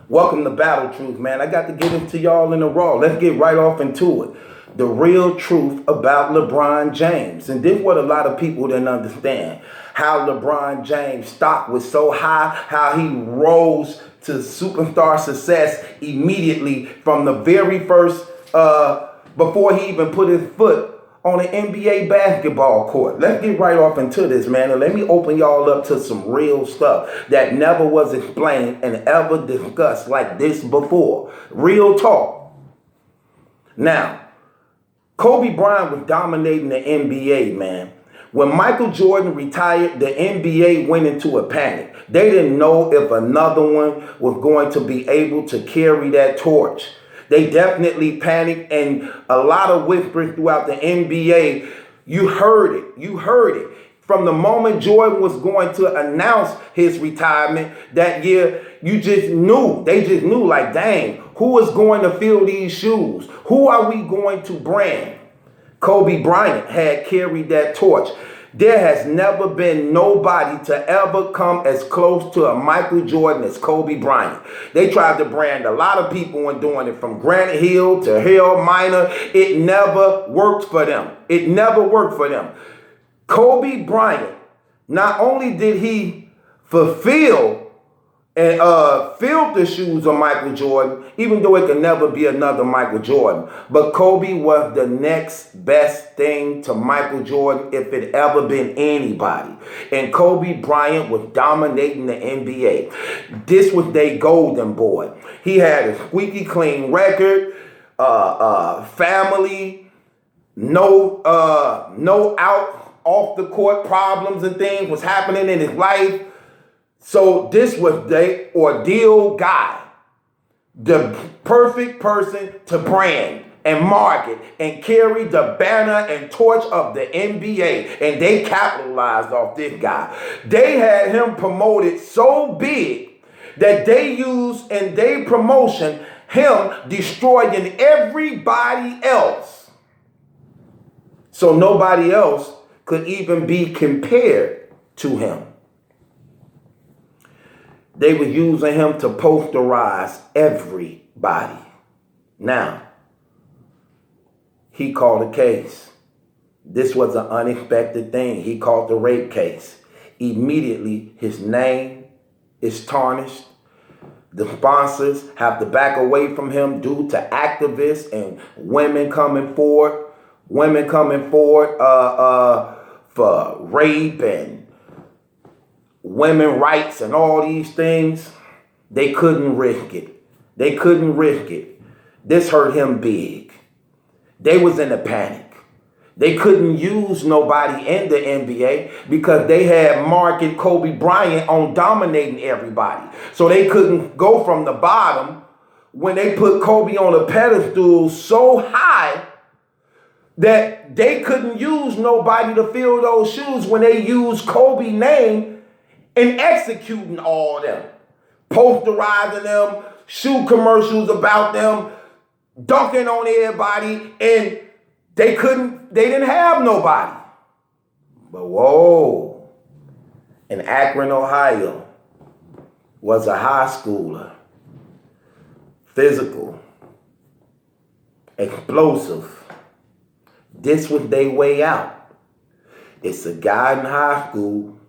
Welcome to Battle Truth, man. I got to get into y'all in the raw. Let's get right off into it. The real truth about LeBron James. And this is what a lot of people didn't understand. How LeBron James' stock was so high, how he rose to superstar success immediately from the very first, before he even put his foot on an NBA basketball court. Let's get right off into this, man. And let me open y'all up to some real stuff that never was explained and ever discussed like this before. Real talk. Now, Kobe Bryant was dominating the NBA, man. When Michael Jordan retired, the NBA went into a panic. They didn't know if another one was going to be able to carry that torch. They definitely panicked, and a lot of whispers throughout the NBA. You heard it. From the moment Jordan was going to announce his retirement that year, you just knew. They just knew, like, dang, who is going to fill these shoes? Who are we going to brand? Kobe Bryant had carried that torch. There has never been nobody to ever come as close to a Michael Jordan as Kobe Bryant. They tried to brand a lot of people and doing it from Granite Hill to Hill Minor. It never worked for them. Kobe Bryant, not only did he fulfill and filled the shoes of Michael Jordan, even though it could never be another Michael Jordan. But Kobe was the next best thing to Michael Jordan if it ever been anybody. And Kobe Bryant was dominating the NBA. This was their golden boy. He had a squeaky clean record, family, no out off the court problems and things was happening in his life. So this was the ordeal guy, the perfect person to brand and market and carry the banner and torch of the NBA. And they capitalized off this guy. They had him promoted so big that they used in their promotion him destroying everybody else. So nobody else could even be compared to him. They were using him to posterize everybody. Now, he called a case. This was an unexpected thing. He called the rape case. Immediately, his name is tarnished. The sponsors have to back away from him due to activists and women coming forward. For rape and women rights and all these things. They couldn't risk it. This hurt him big. They was in a panic. They couldn't use nobody in the NBA because they had marked Kobe Bryant on dominating everybody. So they couldn't go from the bottom when they put Kobe on a pedestal so high that they couldn't use nobody to fill those shoes when they used Kobe's name and executing all them, posterizing them, shoe commercials about them, dunking on everybody, and they didn't have nobody. But whoa, in Akron, Ohio, was a high schooler, physical, explosive. This was their way out. It's a guy in high school.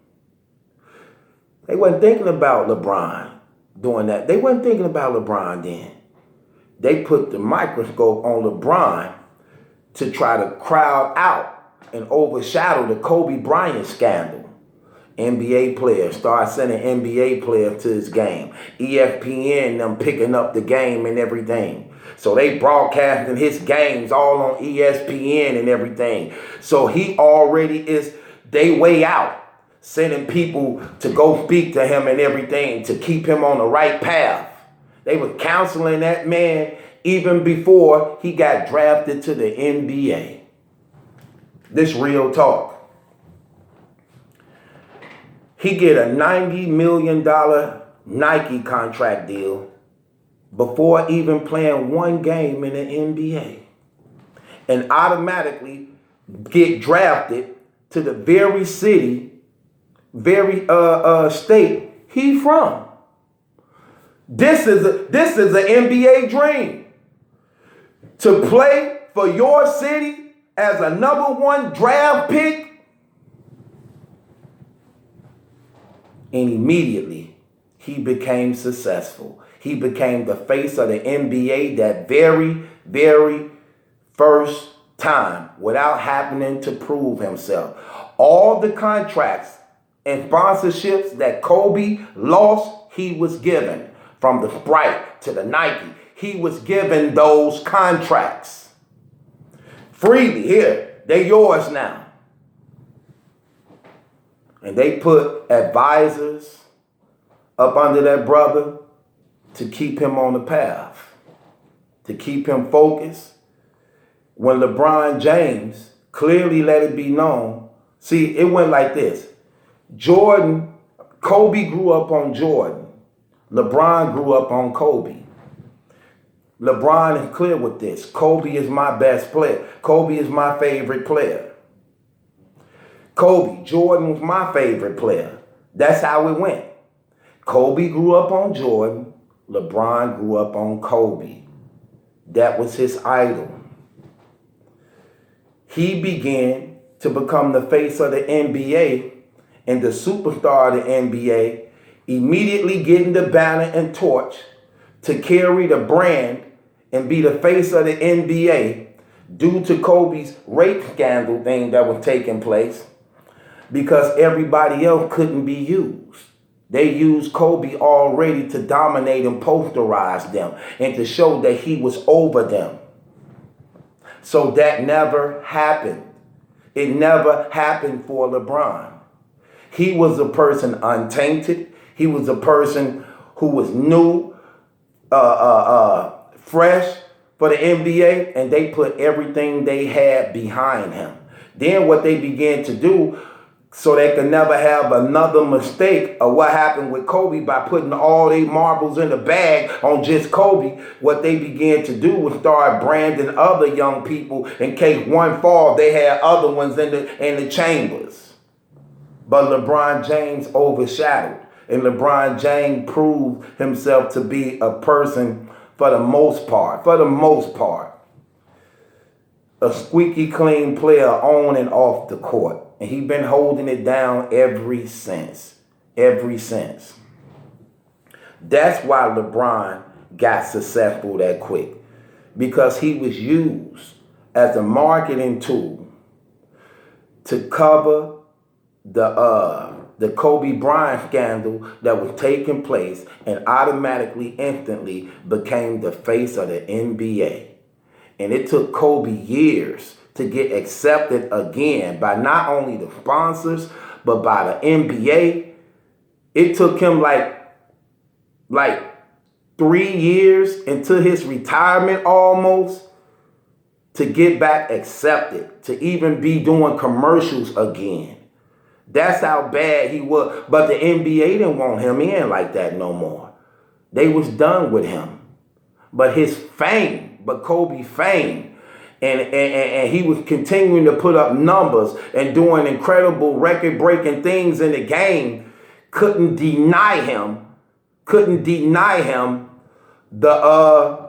They wasn't thinking about LeBron doing that. They wasn't thinking about LeBron then. They put the microscope on LeBron to try to crowd out and overshadow the Kobe Bryant scandal. NBA players start sending NBA players to his game. ESPN, them picking up the game and everything. So they broadcasting his games all on ESPN and everything. So he already is they way out. Sending people to go speak to him and everything to keep him on the right path. They were counseling that man even before he got drafted to the NBA. This real talk. He get a $90 million Nike contract deal before even playing one game in the NBA. And automatically get drafted to the very city, very state he from. This is an NBA dream. To play for your city as a #1 draft pick. And immediately he became successful. He became the face of the NBA that very, very first time without happening to prove himself. All the contracts and sponsorships that Kobe lost, he was given. From the Sprite to the Nike, he was given those contracts. Freely, here, they're yours now. And they put advisors up under that brother to keep him on the path, to keep him focused. When LeBron James clearly let it be known, see, it went like this. Kobe grew up on Jordan. LeBron grew up on Kobe. LeBron is clear with this. Kobe is my best player. Kobe is my favorite player. Jordan was my favorite player. That's how it went. Kobe grew up on Jordan. LeBron grew up on Kobe. That was his idol. He began to become the face of the NBA and the superstar of the NBA, immediately getting the banner and torch to carry the brand and be the face of the NBA due to Kobe's rape scandal thing that was taking place, because everybody else couldn't be used. They used Kobe already to dominate and posterize them and to show that he was over them. So that never happened. It never happened for LeBron. He was a person untainted. He was a person who was new, fresh for the NBA, and they put everything they had behind him. Then what they began to do, so they could never have another mistake of what happened with Kobe by putting all their marbles in the bag on just Kobe, what they began to do was start branding other young people in case one fall, they had other ones in the chambers. But LeBron James overshadowed. And LeBron James proved himself to be a person, for the most part, a squeaky clean player on and off the court. And he's been holding it down ever since. That's why LeBron got successful that quick. Because he was used as a marketing tool to cover the Kobe Bryant scandal that was taking place, and automatically, instantly became the face of the NBA. And it took Kobe years to get accepted again by not only the sponsors, but by the NBA. It took him like 3 years into his retirement almost to get back accepted, to even be doing commercials again. That's how bad he was. But the NBA didn't want him in like that no more. They was done with him. But Kobe's fame, and he was continuing to put up numbers and doing incredible record-breaking things in the game, couldn't deny him the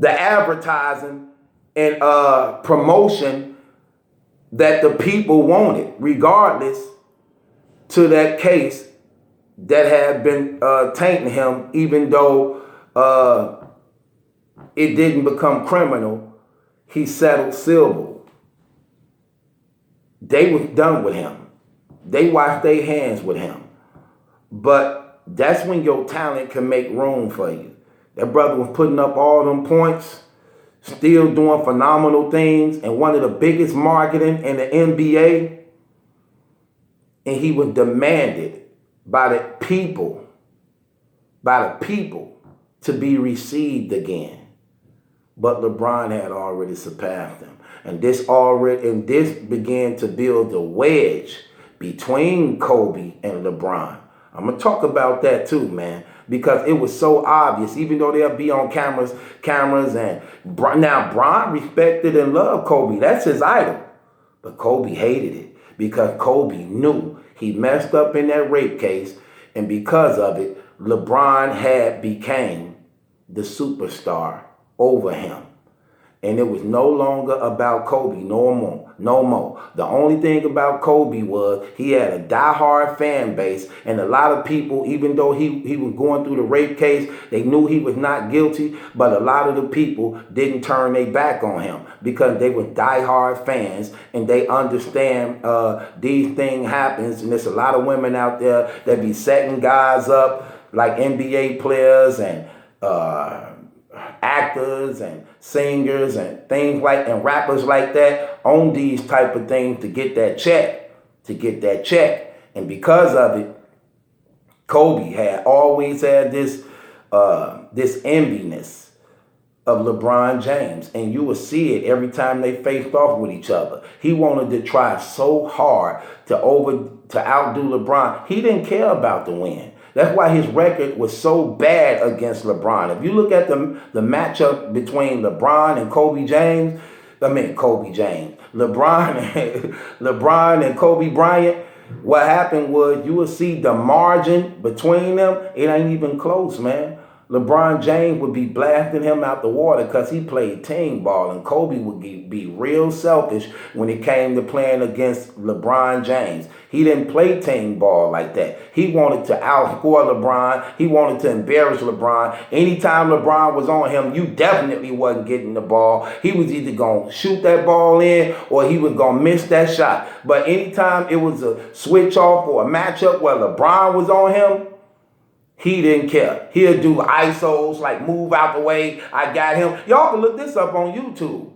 advertising and promotion that the people wanted, regardless to that case that had been tainting him, even though it didn't become criminal. He settled civil. They was done with him. They washed their hands with him. But that's when your talent can make room for you. That brother was putting up all them points, still doing phenomenal things, and one of the biggest marketing in the NBA. And he was demanded by the people to be received again. But LeBron had already surpassed him. And this began to build a wedge between Kobe and LeBron. I'm going to talk about that too, man, because it was so obvious, even though they'll be on cameras, and now Bron respected and loved Kobe. That's his idol. But Kobe hated it because Kobe knew he messed up in that rape case, and because of it, LeBron had became the superstar over him. And it was no longer about Kobe, no more, no more. The only thing about Kobe was he had a diehard fan base, and a lot of people, even though he was going through the rape case, they knew he was not guilty, but a lot of the people didn't turn their back on him because they were diehard fans, and they understand these things happens, and there's a lot of women out there that be setting guys up like NBA players and actors and singers and things like and rappers like that on these type of things to get that check. And because of it, Kobe had always had this enviness of LeBron James, and you will see it every time they faced off with each other. He wanted to try so hard to outdo LeBron. He didn't care about the win. That's why his record was so bad against LeBron. If you look at the matchup between LeBron and LeBron and Kobe Bryant, what happened was you will see the margin between them. It ain't even close, man. LeBron James would be blasting him out the water because he played team ball, and Kobe would be real selfish when it came to playing against LeBron James. He didn't play team ball like that. He wanted to outscore LeBron. He wanted to embarrass LeBron. Anytime LeBron was on him, you definitely wasn't getting the ball. He was either going to shoot that ball in or he was going to miss that shot. But anytime it was a switch off or a matchup where LeBron was on him, he didn't care. He'll do ISOs, like move out the way. I got him. Y'all can look this up on YouTube.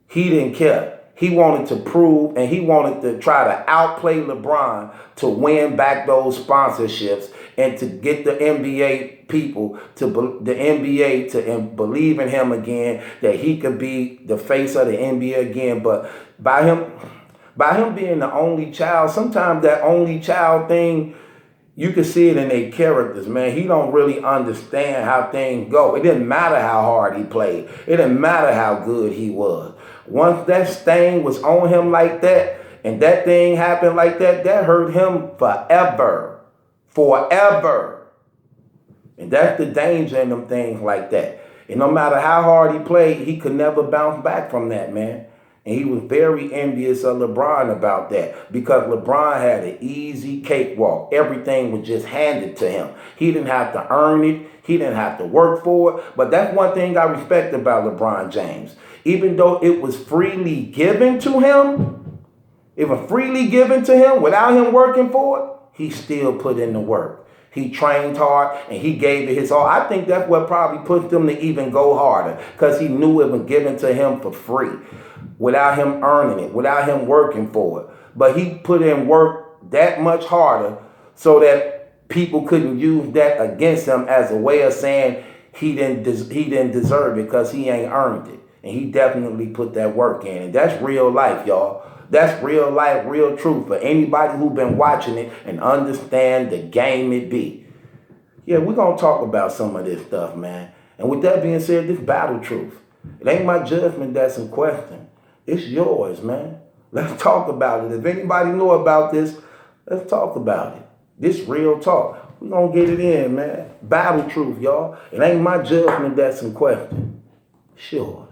He didn't care. He wanted to prove, and he wanted to try to outplay LeBron to win back those sponsorships and to get the NBA people to believe in him again, that he could be the face of the NBA again. But by him being the only child, sometimes that only child thing, you can see it in their characters, man. He don't really understand how things go. It didn't matter how hard he played. It didn't matter how good he was. Once that stain was on him like that, and that thing happened like that, that hurt him forever. Forever. And that's the danger in them things like that. And no matter how hard he played, he could never bounce back from that, man. And he was very envious of LeBron about that, because LeBron had an easy cakewalk. Everything was just handed to him. He didn't have to earn it. He didn't have to work for it. But that's one thing I respect about LeBron James. Even though it was freely given to him, without him working for it, he still put in the work. He trained hard and he gave it his all. I think that's what probably pushed him to even go harder, because he knew it was given to him for free, without him earning it, without him working for it. But he put in work that much harder so that people couldn't use that against him as a way of saying he didn't deserve it because he ain't earned it. And he definitely put that work in. And that's real life, y'all. That's real life, real truth for anybody who been watching it and understand the game it be. Yeah, we're going to talk about some of this stuff, man. And with that being said, this battle truth. It ain't my judgment that's in question. It's yours, man. Let's talk about it. If anybody know about this, let's talk about it. This real talk. We're going to get it in, man. Battle truth, y'all. It ain't my judgment that's in question. Sure.